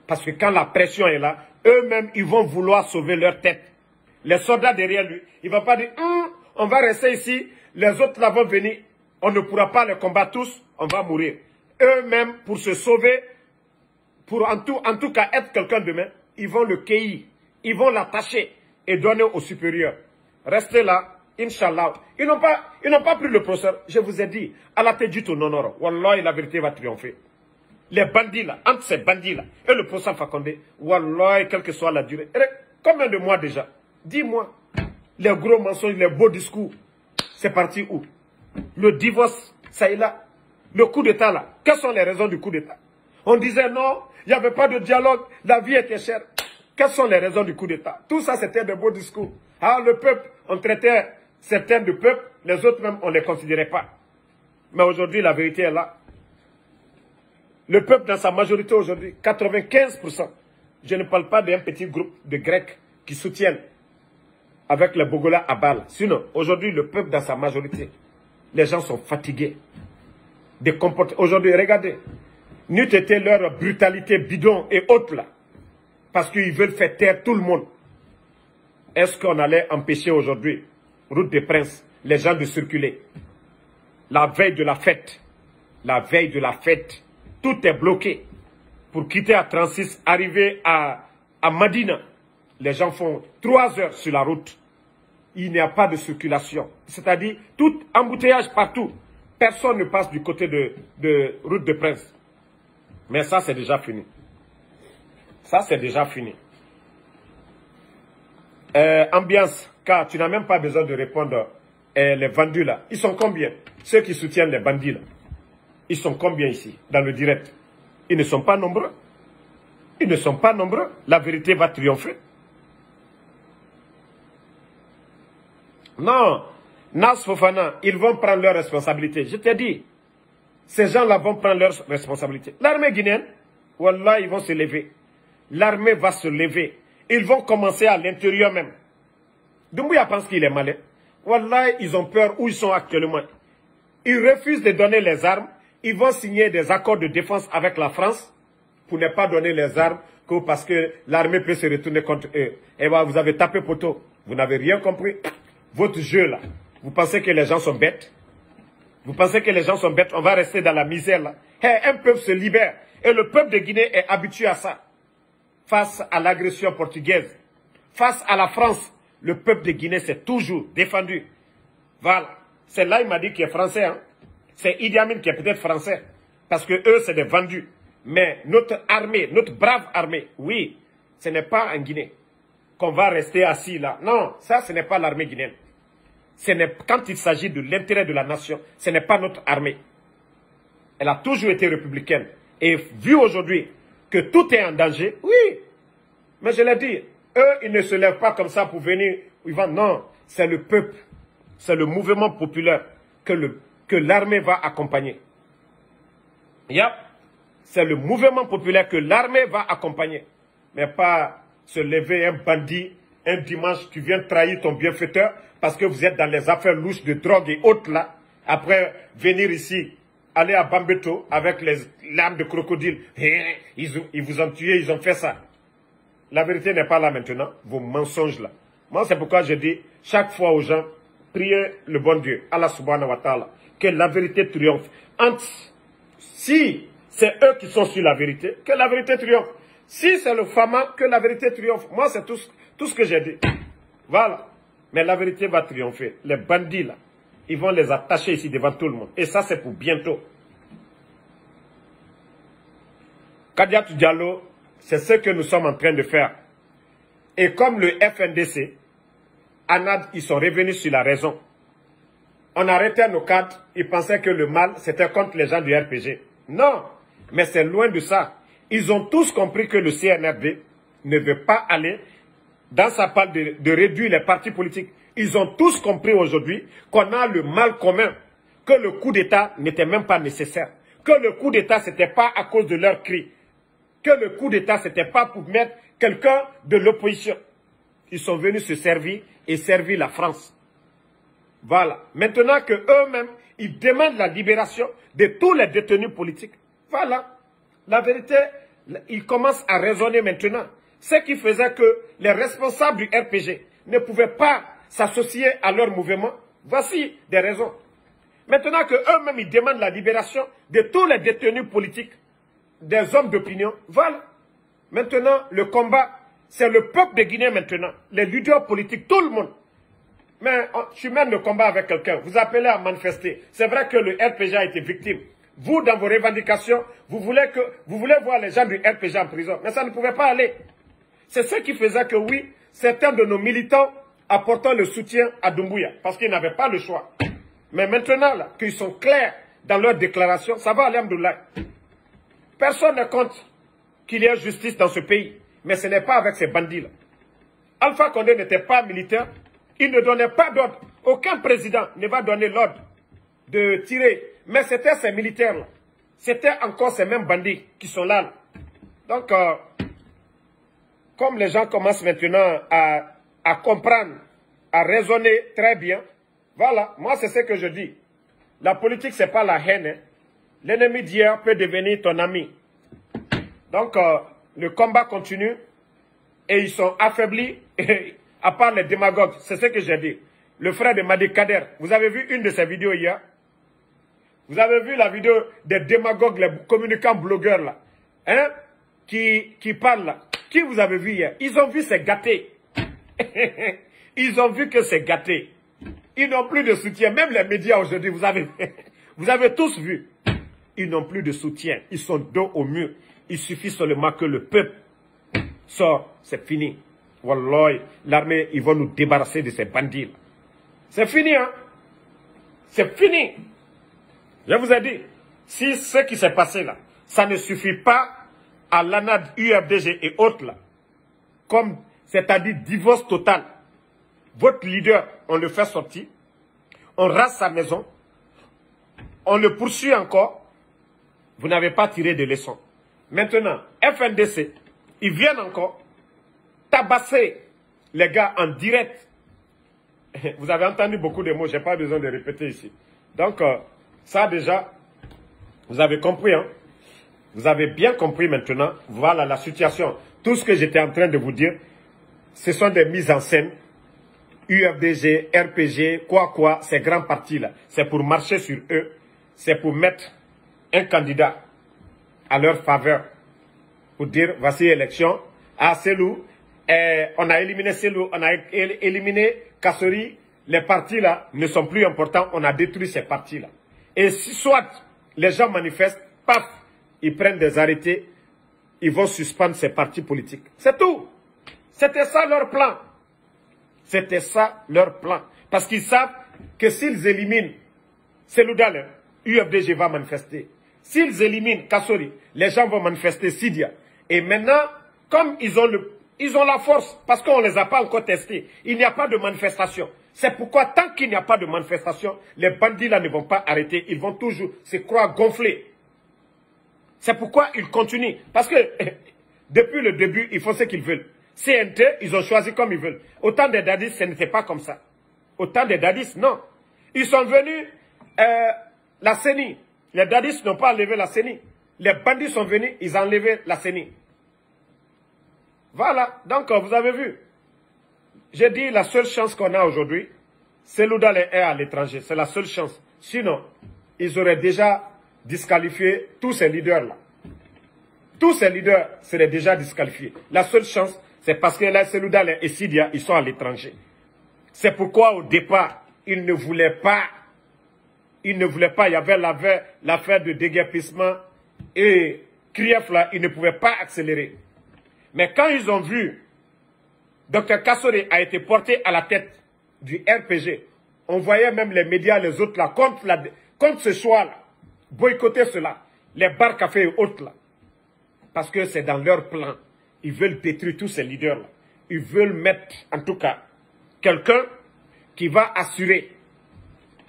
Parce que quand la pression est là, eux-mêmes, ils vont vouloir sauver leur tête. Les soldats derrière lui, ils ne vont pas dire, on va rester ici, les autres là vont venir, on ne pourra pas les combattre tous, on va mourir. Eux-mêmes, pour se sauver, pour en tout cas être quelqu'un demain, ils vont le cueillir, ils vont l'attacher et donner au supérieur. Restez là, Inch'Allah. Ils n'ont pas pris le procès, je vous ai dit, à la tête du tout non. Wallah, la vérité va triompher. Les bandits là, entre ces bandits là, et le procès Fakonde, Wallah, quelle que soit la durée. Combien de mois déjà? 10 mois. Les gros mensonges, les beaux discours, c'est parti où? Le divorce, ça est là. Le coup d'État là, quelles sont les raisons du coup d'État? On disait non, il n'y avait pas de dialogue, la vie était chère. Quelles sont les raisons du coup d'État? Tout ça, c'était de beaux discours. Ah, le peuple, on traitait certains de peuple, les autres même, on ne les considérait pas. Mais aujourd'hui, la vérité est là. Le peuple, dans sa majorité aujourd'hui, 95%, je ne parle pas d'un petit groupe de Grecs qui soutiennent avec les Bogola à Bâle. Sinon, aujourd'hui, le peuple, dans sa majorité, les gens sont fatigués des comportements. Aujourd'hui, regardez, n'eût été leur brutalité bidon et autres là, parce qu'ils veulent faire taire tout le monde. Est-ce qu'on allait empêcher aujourd'hui, route des Princes, les gens de circuler? La veille de la fête, tout est bloqué. Pour quitter à 36, arriver à Madina, les gens font 3 heures sur la route. Il n'y a pas de circulation. C'est-à-dire, tout embouteillage partout. Personne ne passe du côté de route de Prince. Mais ça, c'est déjà fini. Ça, c'est déjà fini. Ambiance, car tu n'as même pas besoin de répondre. Les vendus là, ils sont combien? Ceux qui soutiennent les bandits là, ils sont combien ici, dans le direct? Ils ne sont pas nombreux. Ils ne sont pas nombreux. La vérité va triompher. Non, Nas Fofana, ils vont prendre leurs responsabilités. Je t'ai dit, ces gens-là vont prendre leurs responsabilités. L'armée guinéenne, wallah, ils vont se lever. L'armée va se lever. Ils vont commencer à l'intérieur même. Doumbouya pense qu'il est malin. Wallah, ils ont peur où ils sont actuellement. Ils refusent de donner les armes. Ils vont signer des accords de défense avec la France pour ne pas donner les armes parce que l'armée peut se retourner contre eux. Et voilà, vous avez tapé poteau. Vous n'avez rien compris. Votre jeu là, vous pensez que les gens sont bêtes? Vous pensez que les gens sont bêtes? On va rester dans la misère là. Hey, un peuple se libère. Et le peuple de Guinée est habitué à ça. Face à l'agression portugaise, face à la France, le peuple de Guinée s'est toujours défendu. Voilà. C'est là il m'a dit qu'il est français. Hein? C'est Idi Amin qui est peut-être français. Parce que eux, c'est des vendus. Mais notre armée, notre brave armée, oui, ce n'est pas en Guinée qu'on va rester assis là. Non, ça, ce n'est pas l'armée guinéenne. Quand il s'agit de l'intérêt de la nation, ce n'est pas notre armée. Elle a toujours été républicaine. Et vu aujourd'hui que tout est en danger, oui. Mais je l'ai dit, eux, ils ne se lèvent pas comme ça pour venir. Non, c'est le peuple. C'est le mouvement populaire. que l'armée va accompagner. C'est le mouvement populaire que l'armée va accompagner. Mais pas se lever un bandit, un dimanche, tu viens trahir ton bienfaiteur parce que vous êtes dans les affaires louches de drogue et autres là. Après, venir ici, aller à Bambeto avec les larmes de crocodile. Ils vous ont tué, ils ont fait ça. La vérité n'est pas là maintenant, vos mensonges là. Moi, c'est pourquoi je dis chaque fois aux gens, priez le bon Dieu, Allah subhanahu wa ta'ala, que la vérité triomphe. Si c'est eux qui sont sur la vérité, que la vérité triomphe. Si c'est le Fama, que la vérité triomphe. Moi, c'est tout ce que j'ai dit. Voilà. Mais la vérité va triompher. Les bandits là, ils vont les attacher ici devant tout le monde. Et ça, c'est pour bientôt. Kadiatou Diallo, c'est ce que nous sommes en train de faire. Et comme le FNDC, ANAD, ils sont revenus sur la raison. On arrêtait nos cadres, ils pensaient que le mal, c'était contre les gens du RPG. Non, mais c'est loin de ça. Ils ont tous compris que le CNRD ne veut pas aller dans sa part de réduire les partis politiques. Ils ont tous compris aujourd'hui qu'on a le mal commun, que le coup d'État n'était même pas nécessaire, que le coup d'État, ce n'était pas à cause de leurs cris, que le coup d'État, ce n'était pas pour mettre quelqu'un de l'opposition. Ils sont venus se servir et servir la France. Voilà. Maintenant que eux-mêmes, ils demandent la libération de tous les détenus politiques. Voilà. La vérité, ils commencent à raisonner maintenant. Ce qui faisait que les responsables du RPG ne pouvaient pas s'associer à leur mouvement. Voici des raisons. Maintenant que eux-mêmes, ils demandent la libération de tous les détenus politiques, des hommes d'opinion. Voilà. Maintenant, le combat, c'est le peuple de Guinée maintenant. Les leaders politiques, tout le monde. Mais je mène le combat avec quelqu'un. Vous appelez à manifester. C'est vrai que le RPG a été victime. Vous, dans vos revendications, vous voulez voir les gens du RPG en prison. Mais ça ne pouvait pas aller. C'est ce qui faisait que oui, certains de nos militants apportant le soutien à Doumbouya. Parce qu'ils n'avaient pas le choix. Mais maintenant, là, qu'ils sont clairs dans leurs déclarations, ça va, alhamdoulilah. Personne ne compte qu'il y ait justice dans ce pays. Mais ce n'est pas avec ces bandits-là. Alpha Condé n'était pas militaire. Il ne donnait pas d'ordre. Aucun président ne va donner l'ordre de tirer. Mais c'était ces militaires-là. C'était encore ces mêmes bandits qui sont là. Donc, comme les gens commencent maintenant à comprendre, à raisonner très bien, voilà, moi c'est ce que je dis. La politique, ce n'est pas la haine. Hein. L'ennemi d'hier peut devenir ton ami. Donc, le combat continue et ils sont affaiblis, à part les démagogues. C'est ce que j'ai dit. Le frère de Madi Kader, vous avez vu une de ses vidéos hier? Vous avez vu la vidéo des démagogues, les communicants blogueurs là, hein, qui parlent là. Qui vous avez vu hier? Ils ont vu c'est gâté. Ils ont vu que c'est gâté. Ils n'ont plus de soutien. Même les médias aujourd'hui, vous avez tous vu. Ils n'ont plus de soutien. Ils sont dos au mur. Il suffit seulement que le peuple sort. C'est fini. Wallah, l'armée, ils vont nous débarrasser de ces bandits. C'est fini, hein? C'est fini. Je vous ai dit, si ce qui s'est passé là, ça ne suffit pas à l'ANAD, UFDG et autres là, comme, c'est-à-dire divorce total, votre leader, on le fait sortir, on rase sa maison, on le poursuit encore, vous n'avez pas tiré de leçons. Maintenant, FNDC, ils viennent encore tabasser les gars en direct. Vous avez entendu beaucoup de mots, je n'ai pas besoin de répéter ici. Donc, ça déjà, vous avez compris, hein? Vous avez bien compris maintenant. Voilà la situation. Tout ce que j'étais en train de vous dire, ce sont des mises en scène. UFDG, RPG, quoi, ces grands partis-là. C'est pour marcher sur eux. C'est pour mettre un candidat à leur faveur. Pour dire, voici l'élection. Ah, Selou, on a éliminé Selou, on a éliminé Kassori. Les partis-là ne sont plus importants. On a détruit ces partis-là. Et si soit les gens manifestent, paf, ils prennent des arrêtés, ils vont suspendre ces partis politiques. C'est tout. C'était ça leur plan. C'était ça leur plan. Parce qu'ils savent que s'ils éliminent Seloudal, UFDG va manifester. S'ils éliminent Kassori, les gens vont manifester Sidia. Et maintenant, comme ils ont la force, parce qu'on ne les a pas encore testés, il n'y a pas de manifestation. C'est pourquoi, tant qu'il n'y a pas de manifestation, les bandits là ne vont pas arrêter. Ils vont toujours se croire gonflés. C'est pourquoi ils continuent. Parce que depuis le début, ils font ce qu'ils veulent. CNT, ils ont choisi comme ils veulent. Autant des dadis, ce n'était pas comme ça. Autant des dadis, non. Ils sont venus, la CENI. Les dadis n'ont pas enlevé la CENI. Les bandits sont venus, ils ont enlevé la CENI. Voilà, donc vous avez vu. J'ai dit la seule chance qu'on a aujourd'hui, c'est Loudal est à l'étranger. C'est la seule chance. Sinon, ils auraient déjà disqualifié tous ces leaders-là. Tous ces leaders seraient déjà disqualifiés. La seule chance, c'est parce que là, Seloudal et Sidia, ils sont à l'étranger. C'est pourquoi au départ, ils ne voulaient pas. Ils ne voulaient pas. Il y avait l'affaire de déguerpissement et Krief là, ils ne pouvaient pas accélérer. Mais quand ils ont vu Dr Kassori a été porté à la tête du RPG, on voyait même les médias, les autres là, contre ce choix-là, boycotter cela, les bars cafés et autres là. Parce que c'est dans leur plan. Ils veulent détruire tous ces leaders-là. Ils veulent mettre, en tout cas, quelqu'un qui va assurer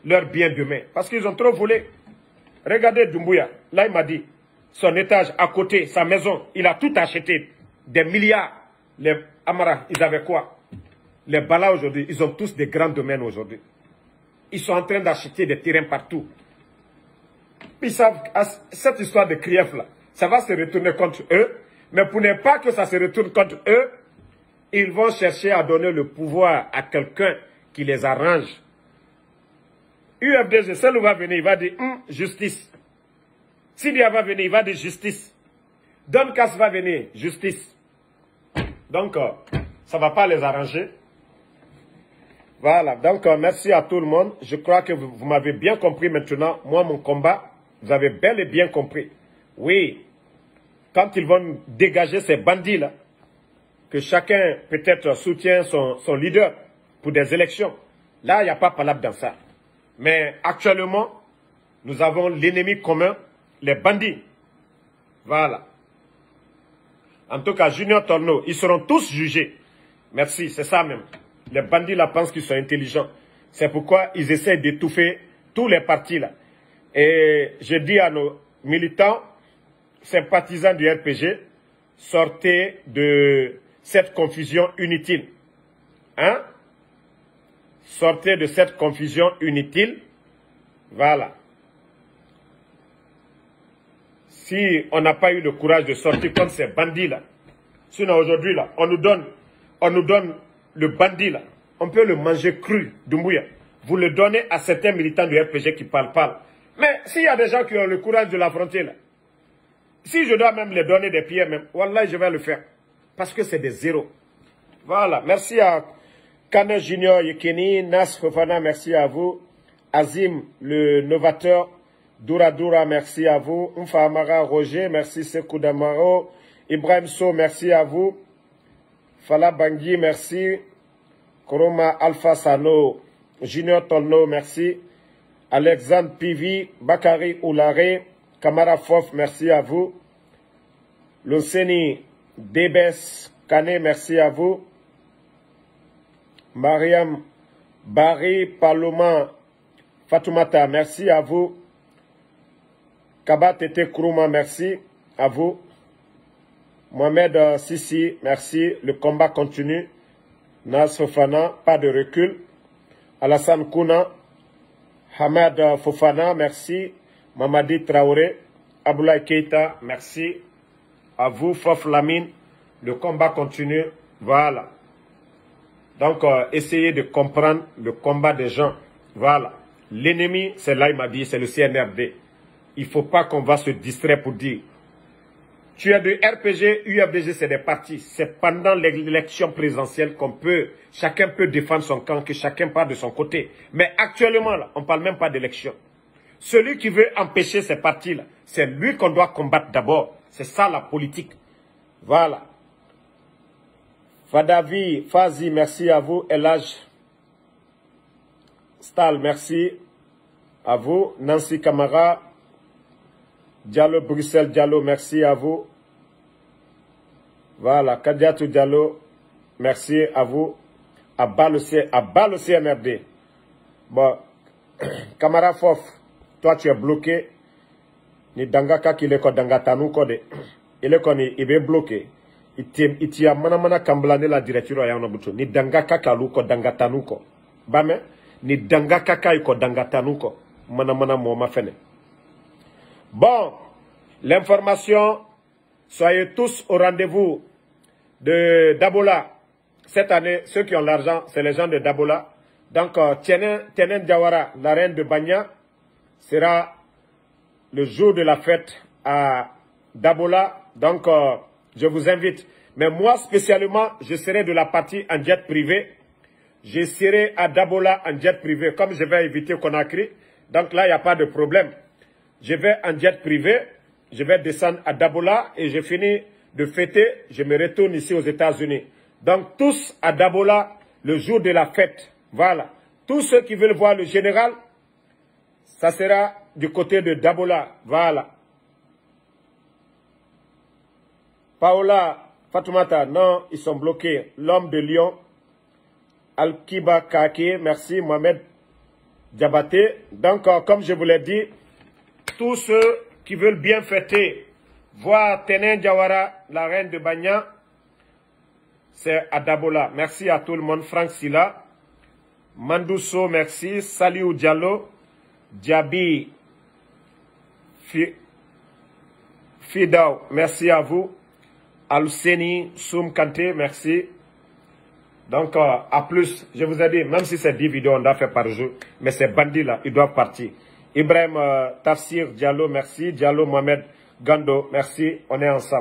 leur bien demain. Parce qu'ils ont trop volé. Regardez Doumbouya. Là, il m'a dit, son étage à côté, sa maison, il a tout acheté. Des milliards. Les Amara, ils avaient quoi? Les Bala aujourd'hui, ils ont tous des grands domaines aujourd'hui. Ils sont en train d'acheter des terrains partout. Ils savent, cette histoire de Krief là, ça va se retourner contre eux. Mais pour ne pas que ça se retourne contre eux, ils vont chercher à donner le pouvoir à quelqu'un qui les arrange. UFDG, celui va venir, il va dire justice. Sidia va venir, il va dire justice. Donkas va venir, justice. Donc, ça ne va pas les arranger. Voilà, donc merci à tout le monde. Je crois que vous m'avez bien compris maintenant. Moi, mon combat, vous avez bel et bien compris. Oui, quand ils vont dégager ces bandits-là, que chacun peut-être soutient son leader pour des élections, là, il n'y a pas palabre dans ça. Mais actuellement, nous avons l'ennemi commun, les bandits. Voilà. En tout cas, Junior Torno, ils seront tous jugés. Merci, c'est ça même. Les bandits là pensent qu'ils sont intelligents. C'est pourquoi ils essaient d'étouffer tous les partis là. Et je dis à nos militants, sympathisants du RPG, sortez de cette confusion inutile. Hein? Sortez de cette confusion inutile. Voilà. Si on n'a pas eu le courage de sortir contre ces bandits-là, sinon aujourd'hui, là, on nous donne le bandit, là. On peut le manger cru, Doumbouya. Vous le donnez à certains militants du RPG qui parlent. Mais s'il y a des gens qui ont le courage de l'affronter, là, si je dois même les donner des pierres, même, wallah, je vais le faire. Parce que c'est des zéros. Voilà. Merci à Kane Junior Yekeni, Nas Fofana, merci à vous. Azim, le novateur. Doura, merci à vous. Mfa Amara Roger, merci Sekou Damaro. Ibrahim So, merci à vous. Fala Bangui, merci. Koroma Alpha Sano. Junior Tolno, merci. Alexandre Pivi, Bakari Oulare. Kamara Fof, merci à vous. Lonseni Debes Kane, merci à vous. Mariam Barry Paloma Fatoumata, merci à vous. Kaba Tete Kourouma, merci à vous. Mohamed Sissi, merci. Le combat continue. Nas Fofana, pas de recul. Alassane Kouna, Hamad Fofana, merci. Mamadi Traoré, Aboulaye Keita, merci. À vous, Fof Lamine. Le combat continue. Voilà. Donc, essayez de comprendre le combat des gens. Voilà. L'ennemi, c'est là, il m'a dit, c'est le CNRD. Il ne faut pas qu'on va se distraire pour dire. Tu es de RPG, UFDG, c'est des partis. C'est pendant l'élection présidentielle qu'on peut, chacun peut défendre son camp, que chacun part de son côté. Mais actuellement, là, on ne parle même pas d'élection. Celui qui veut empêcher ces partis-là, c'est lui qu'on doit combattre d'abord. C'est ça la politique. Voilà. Fadavi, Fazi, merci à vous. Elage Stal, merci à vous. Nancy Camara, Diallo, Bruxelles, Diallo, merci à vous. Voilà, Kadiatou Diallo, merci à vous. à bas le CMRD. Bon, camarade Fof, toi tu es bloqué. Ni dangaka ki le ko dangatanu ko de. Il est connu, il est bloqué. Il t'y a manamana kamblane la direction ya onabuto. Ni dangaka kalu ko dangatanu ko. Bame, ni dangaka kai ko dangatanu ko. Manamana moma fene. Bon, l'information, soyez tous au rendez-vous de Dabola. Cette année, ceux qui ont l'argent, c'est les gens de Dabola. Donc, Tenen Diawara, la reine de Bagna, sera le jour de la fête à Dabola. Donc, je vous invite. Mais moi, spécialement, je serai de la partie en jet privé. Je serai à Dabola en jet privé. Comme je vais éviter Conakry, donc là, il n'y a pas de problème. Je vais en jet privé. Je vais descendre à Dabola et je finis de fêter. Je me retourne ici aux États-Unis. Donc, tous à Dabola, le jour de la fête. Voilà. Tous ceux qui veulent voir le général, ça sera du côté de Dabola. Voilà. Paola, Fatoumata, non, ils sont bloqués. L'homme de Lyon, Al-Kiba Kake, merci, Mohamed Diabaté. Donc, comme je vous l'ai dit, tous ceux qui veulent bien fêter, voir Tenen Diawara, la reine de Bagna, c'est à Dabola. Merci à tout le monde. Franck Silla, Mandousso, merci. Saliou Diallo, Diaby, Fidao, merci à vous. Al-Seni, Soum Kanté, merci. Donc, à plus, je vous ai dit, même si c'est 10 vidéos, on doit faire par jour, mais ces bandits-là, ils doivent partir. Ibrahim Tafsir Diallo, merci. Diallo Mohamed Gando, merci. On est ensemble.